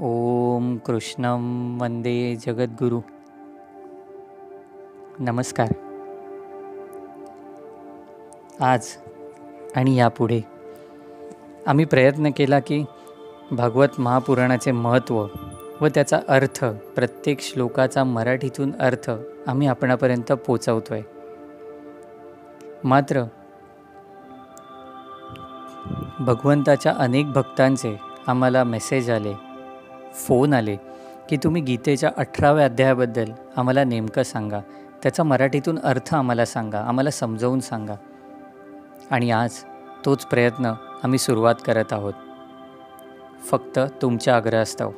ओम कृष्णं वंदे जगद्गुरु. नमस्कार. आज आणि यापुढे आम्ही प्रयत्न केला की भागवत महापुराणाचे महत्त्व व त्याचा अर्थ, प्रत्येक श्लोकाचा मराठीतून अर्थ आम्ही आपणापर्यंत पोचवतोय. मात्र भगवंताच्या अनेक भक्तांचे आम्हाला मेसेज आले, फोन आले की तुम्ही गीतेच्या 18व्या अध्यायाबद्दल आम्हाला नेमकं सांगा, त्याचा मराठीतून अर्थ आम्हाला सांगा, आम्हाला समजावून सांगा. आणि आज तोच प्रयत्न आम्ही सुरुवात करत आहोत. फक्त तुमच्या आग्रहास्तव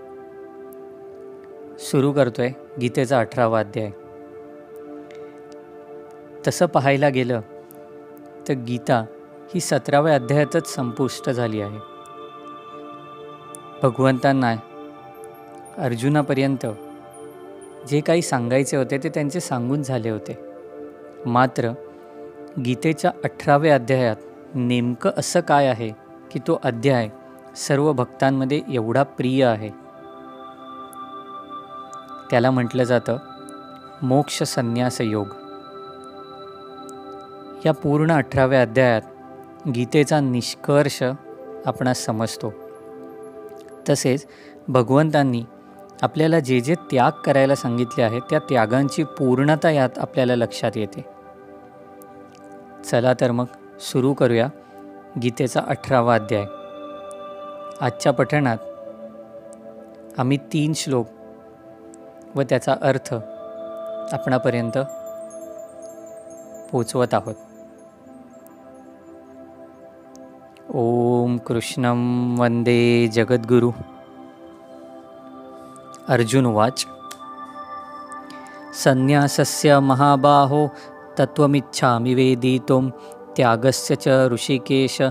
सुरू करतोय गीतेचा 18वा अध्याय. तसं पाहायला गेलं तर गीता ही 17व्या अध्यायातच संपुष्ट झाली आहे. भगवंतांना अर्जुनापर्यंत जे काही सांगायचे होते ते त्यांचे सांगून झाले होते. मात्र गीतेच्या 18व्या अध्यायात नेमकं असं काय आहे की तो अध्याय सर्व भक्तांमध्ये एवढा प्रिय आहे. त्याला म्हटलं जातं मोक्ष संन्यास योग. या पूर्ण 18व्या अध्यायात गीतेचा निष्कर्ष आपणास समजतो. तसेच भगवंतांनी आपल्याला जे जे त्याग करायला सांगितले आहे त्या त्यागांची पूर्णता यात आपल्याला लक्षात येते. चला तर मग सुरू करूया गीतेचा 18वा अध्याय. आजच्या पठणात आम्ही 3 श्लोक व त्याचा अर्थ आपणापर्यंत पोचवत आहोत. ओम कृष्णं वंदे जगद्गुरु. अर्जुन उवाच. संन्यासस्य महाबाहो तत्त्वमिच्छामि वेदितुं त्यागस्य च ऋषिकेश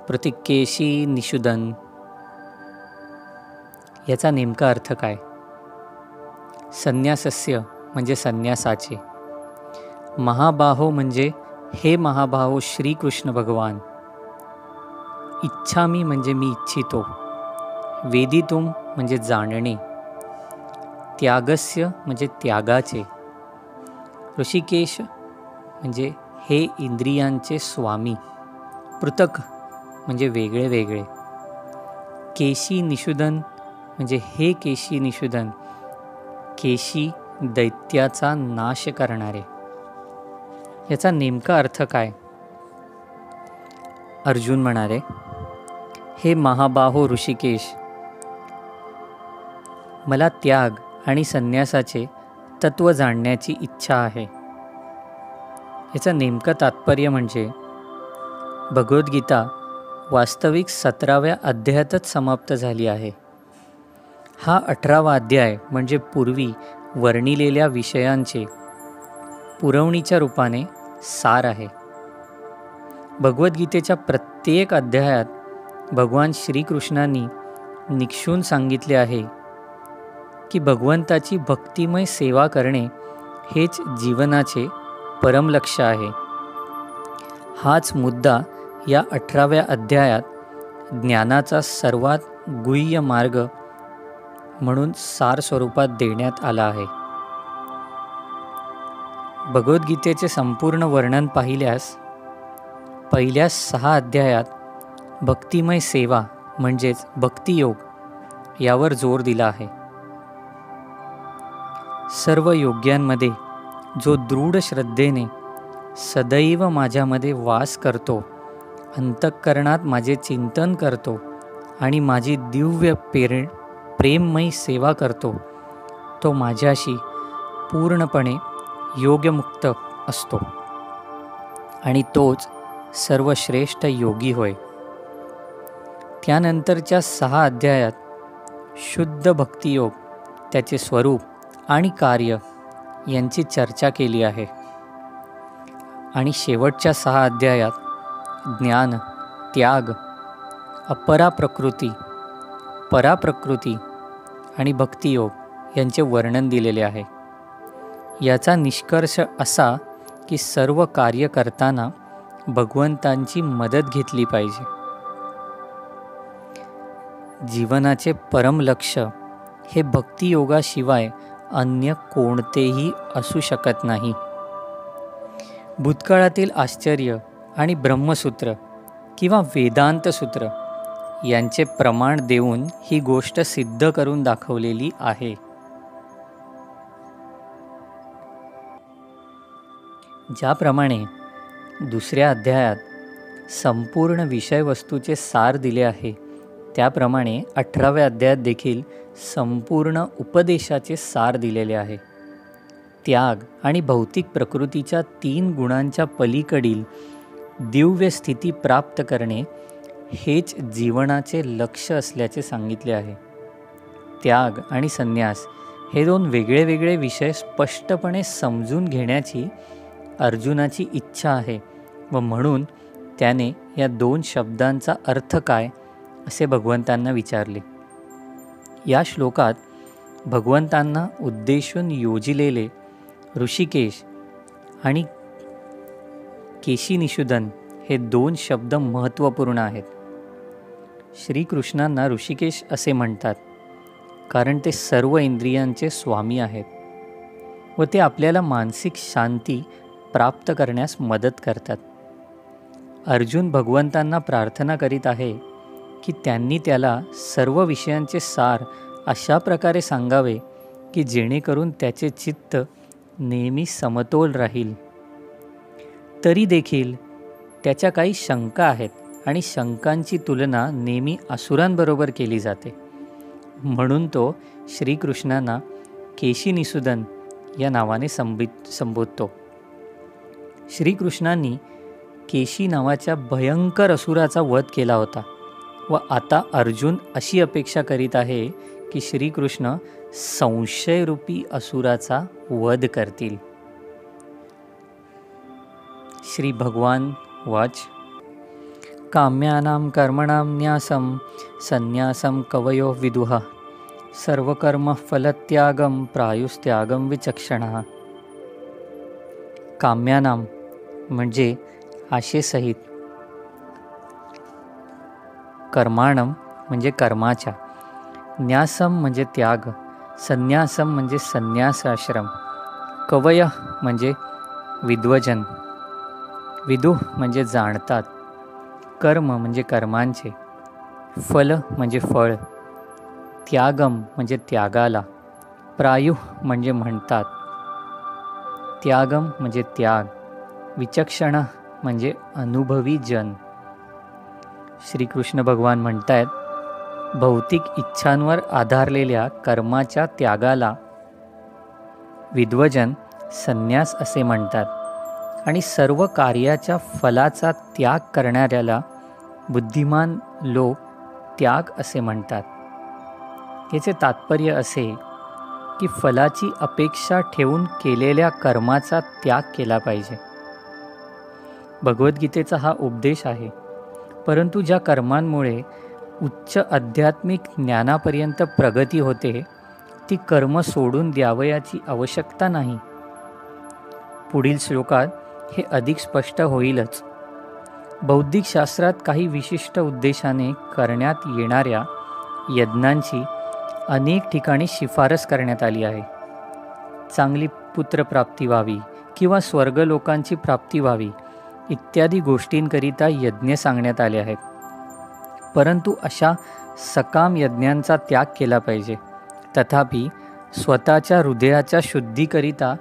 प्रतिकेशी निषुदन्. याचा नेमका अर्थ काय? संन्यासस्य म्हणजे संन्यासाचे, महाबाहो म्हणजे हे महाबाहो श्रीकृष्ण भगवान, इच्छामी म्हणजे मी इच्छितो, वेदितुम म्हणजे जाणणे, त्यागस्य म्हणजे त्यागाचे, ऋषिकेश म्हणजे हे इंद्रियांचे स्वामी, पृथक म्हणजे वेगळे वेगळे, केशी निषुदन म्हणजे हे केशी निषुदन, केशी दैत्याचा नाश करणारे. याचा नेमका अर्थ काय? अर्जुन म्हणाले, हे महाबाहो ऋषिकेश, मला त्याग आणि संन्यासाचे तत्त्व जाणण्याची इच्छा आहे. याचं नेमकं तात्पर्य म्हणजे भगवद्गीता वास्तविक 17व्या अध्यायातच समाप्त झाली आहे. हा 18वा अध्याय म्हणजे पूर्वी वर्णिलेल्या विषयांचे पुरवणीच्या रूपाने सार आहे. भगवद्गीतेच्या प्रत्येक अध्यायात भगवान श्रीकृष्णांनी निक्षून सांगितले आहे की भगवंताची भक्तिमय सेवा करणे हेच जीवनाचे परम लक्ष्य आहे. हाच मुद्दा या 18व्या अध्यायात ज्ञानाचा सर्वात गुह्य मार्ग म्हणून सार स्वरूपात देण्यात आला आहे. भगवद्गीतेचे संपूर्ण वर्णन पाहिल्यास पहिल्या 6 अध्यायात भक्तिमय सेवा म्हणजेच भक्तियोग यावर जोर दिला आहे. सर्व योग्यांमध्ये जो दृढ श्रद्धेने सदैव माझ्यामध्ये वास करतो, अंतःकरणात माझे चिंतन करतो आणि माझी दिव्य प्रेममयी सेवा करतो, तो माझ्याशी पूर्णपणे योगमुक्त असतो आणि तोच सर्वश्रेष्ठ योगी होय. त्यानंतरच्या 6 अध्यायात शुद्ध भक्तियोग, त्याचे स्वरूप आणि कार्य यांची चर्चा केली आहे. आणि शेवटच्या 6 अध्यायात ज्ञान, त्याग, अपराप्रकृती, पराप्रकृती आणि भक्तियोग यांचे वर्णन दिलेले आहे. याचा निष्कर्ष असा की सर्व कार्य करताना भगवंतांची मदत घेतली पाहिजे. जीवनाचे परम लक्ष्य हे भक्तियोगाशिवाय अन्य कोणतेही असू शकत नाही. भूतकाळातील आश्चर्य आणि ब्रह्मसूत्र किंवा वेदांत सूत्र यांचे प्रमाण देऊन ही गोष्ट सिद्ध करून दाखवलेली आहे. ज्याप्रमाणे दुसऱ्या अध्यायात संपूर्ण विषयवस्तूचे सार दिले आहे, त्याप्रमाणे 18व्या अध्यायात देखील संपूर्ण उपदेशाचे सार दिलेले आहे. त्याग आणि भौतिक प्रकृतीच्या 3 गुणांच्या पलीकडील दिव्य स्थिती प्राप्त करणे हेच जीवनाचे लक्ष्य असल्याचे सांगितले आहे. त्याग आणि संन्यास हे 2 वेगळे वेगळे विषय स्पष्टपणे समजून घेण्याची अर्जुनाची इच्छा आहे व म्हणून त्याने या 2 शब्दांचा अर्थ काय असे भगवंतांना विचारले. या श्लोकात भगवंतांना उद्देशून योजिलेले ऋषिकेश आणि केशिनिषूदन हे 2 शब्द महत्त्वपूर्ण आहेत. श्रीकृष्णांना ऋषिकेश असे म्हणतात कारण ते सर्व इंद्रियांचे स्वामी आहेत व ते आपल्याला मानसिक शांती प्राप्त करण्यास मदत करतात. अर्जुन भगवंतांना प्रार्थना करीत आहे की त्यांनी त्याला सर्व विषयांचे सार अशा प्रकारे सांगावे की जेणेकरून त्याचे चित्त नेहमी समतोल राहील. तरी देखील त्याच्या काही शंका आहेत आणि शंकांची तुलना नेहमी असुरांबरोबर केली जाते. म्हणून तो श्रीकृष्णांना केशिनिषूदन या नावाने संबोधतो. श्रीकृष्णांनी केशी नावाच्या भयंकर असुराचा वध केला होता व आता अर्जुन अशी अपेक्षा करीत आहे की श्रीकृष्ण संशयरूपी असुराचा वध करतील. श्री भगवान वाच काम्यानां कर्मणां न्यासं संन्यासं कवयो विदुः सर्वकर्म फलत्यागं प्रायुस्त्यागं विचक्षणः. काम्यानां म्हणजे आशेसहित, कर्माणं म्हणजे कर्माच्या, न्यासम म्हणजे त्याग, संन्यासम म्हणजे संन्यास आश्रम, कवय म्हणजे विद्वजन, विदु म्हणजे जाणतात, कर्म म्हणजे कर्मांचे, फल म्हणजे फळ, त्यागम म्हणजे त्यागाला, प्रायु म्हणजे म्हणतात, त्यागम म्हणजे त्याग, विचक्षण म्हणजे अनुभवी जन. श्रीकृष्ण भगवान म्हणतायत, भौतिक इच्छांवर आधारलेल्या कर्माच्या त्यागाला विद्वजन संन्यास असे म्हणतात आणि सर्व कार्याच्या फलाचा त्याग करणाऱ्याला बुद्धिमान लोक त्याग असे म्हणतात. याचे तात्पर्य असे की फलाची अपेक्षा ठेवून केलेल्या कर्माचा त्याग केला पाहिजे. भगवद्गीतेचा हा उपदेश आहे. परंतु ज्या कर्मांमुळे उच्च आध्यात्मिक ज्ञानापर्यंत प्रगती होते ती कर्म सोडून द्यावयाची आवश्यकता नाही. पुढील श्लोकात हे अधिक स्पष्ट होईलच. बौद्धिक शास्त्रात काही विशिष्ट उद्देशाने करण्यात येणाऱ्या यज्ञांची अनेक ठिकाणी शिफारस करण्यात आली आहे. चांगली पुत्रप्राप्ती व्हावी किंवा स्वर्गलोकांची प्राप्ती व्हावी इत्यादी गोष्टींकरिता यज्ञ सांगण्यात आले आहेत. परंतु अशा सकाम यज्ञांचा त्याग केला पाहिजे. तथापि स्वतःच्या हृदयाच्या शुद्धीकरिता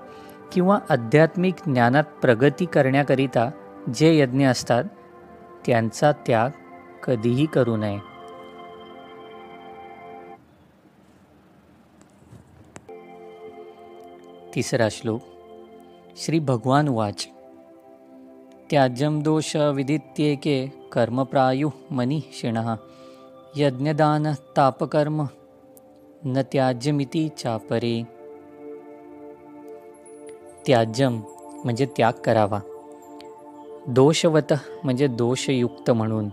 किंवा आध्यात्मिक ज्ञानात प्रगती करण्याकरिता जे यज्ञ असतात त्यांचा त्याग कधीही करू नये. तिसरा श्लोक. श्री भगवान वाच त्याज्यं दोष विदित्येके कर्म प्रायुः मनीषिणः यज्ञदान तापकर्म न त्याज्यमिति चापरे. त्याज्यम म्हणजे त्याग करावा, दोषवत म्हणजे दोषयुक्त म्हणून,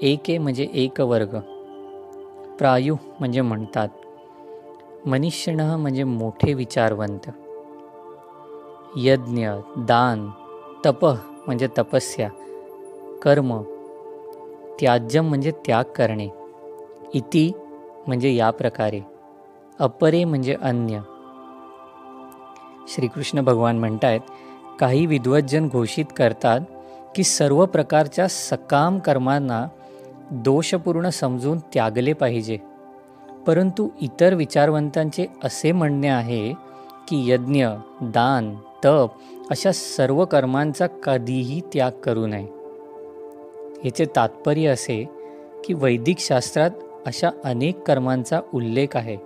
एके म्हणजे एक वर्ग, प्रायु म्हणजे म्हणतात, मनीषिणः म्हणजे मोठे विचारवंत, यज्ञ, दान, तप म्हणजे तपस्या, कर्म, त्याज्यम म्हणजे त्याग करणे, इति म्हणजे या प्रकारे, अपरे म्हणजे अन्य. श्रीकृष्ण भगवान म्हणतायत, काही विद्वज्जन घोषित करतात की सर्व प्रकारच्या सकाम कर्मांना दोषपूर्ण समजून त्यागले पाहिजे. परंतु इतर विचारवंतांचे असे म्हणणे आहे की यज्ञ, दान, तप अशा सर्व कर्मांचा कधीही त्याग करू नये. याचे तात्पर्य असे की वैदिक शास्त्रात अशा अनेक कर्मांचा उल्लेख आहे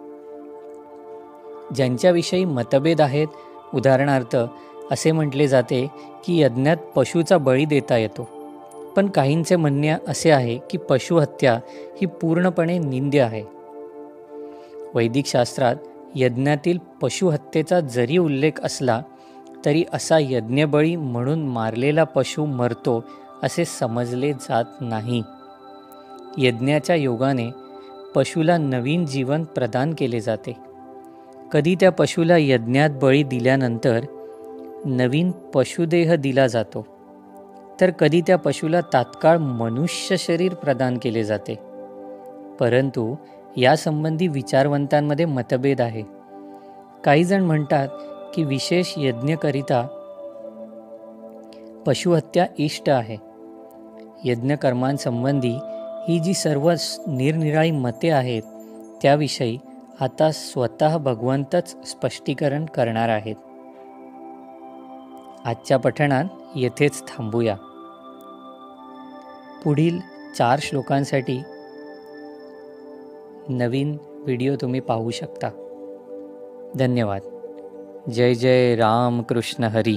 ज्यांच्याविषयी मतभेद आहेत. उदाहरणार्थ असे म्हटले जाते की यज्ञात पशुचा बळी देता येतो, पण काहींचे म्हणणे असे आहे की पशुहत्या ही पूर्णपणे निंद्य आहे. वैदिक शास्त्रात यज्ञातील पशुहत्येचा जरी उल्लेख असला तरी असा यज्ञबळी म्हणून मारलेला पशु मरतो असे समजले जात नाही. यज्ञाच्या योगाने पशुला नवीन जीवन प्रदान केले जाते. कधी त्या पशुला यज्ञात बळी दिल्यानंतर नवीन पशुदेह दिला जातो, तर कधी त्या पशुला तात्काळ मनुष्य शरीर प्रदान केले जाते. परंतु यासंबंधी विचारवंतांमध्ये मतभेद आहे. काही जण म्हणतात की विशेष यज्ञकरिता पशुहत्या इष्ट आहे. यज्ञकर्मांसंबंधी ही जी सर्व निरनिराळी मते आहेत त्याविषयी आता स्वतः भगवंतच स्पष्टीकरण करणार आहेत. आजच्या पठणात येथेच थांबूया. पुढील 4 श्लोकांसाठी नवीन व्हिडिओ तुम्ही पाहू शकता. धन्यवाद. जय जय राम कृष्ण हरी.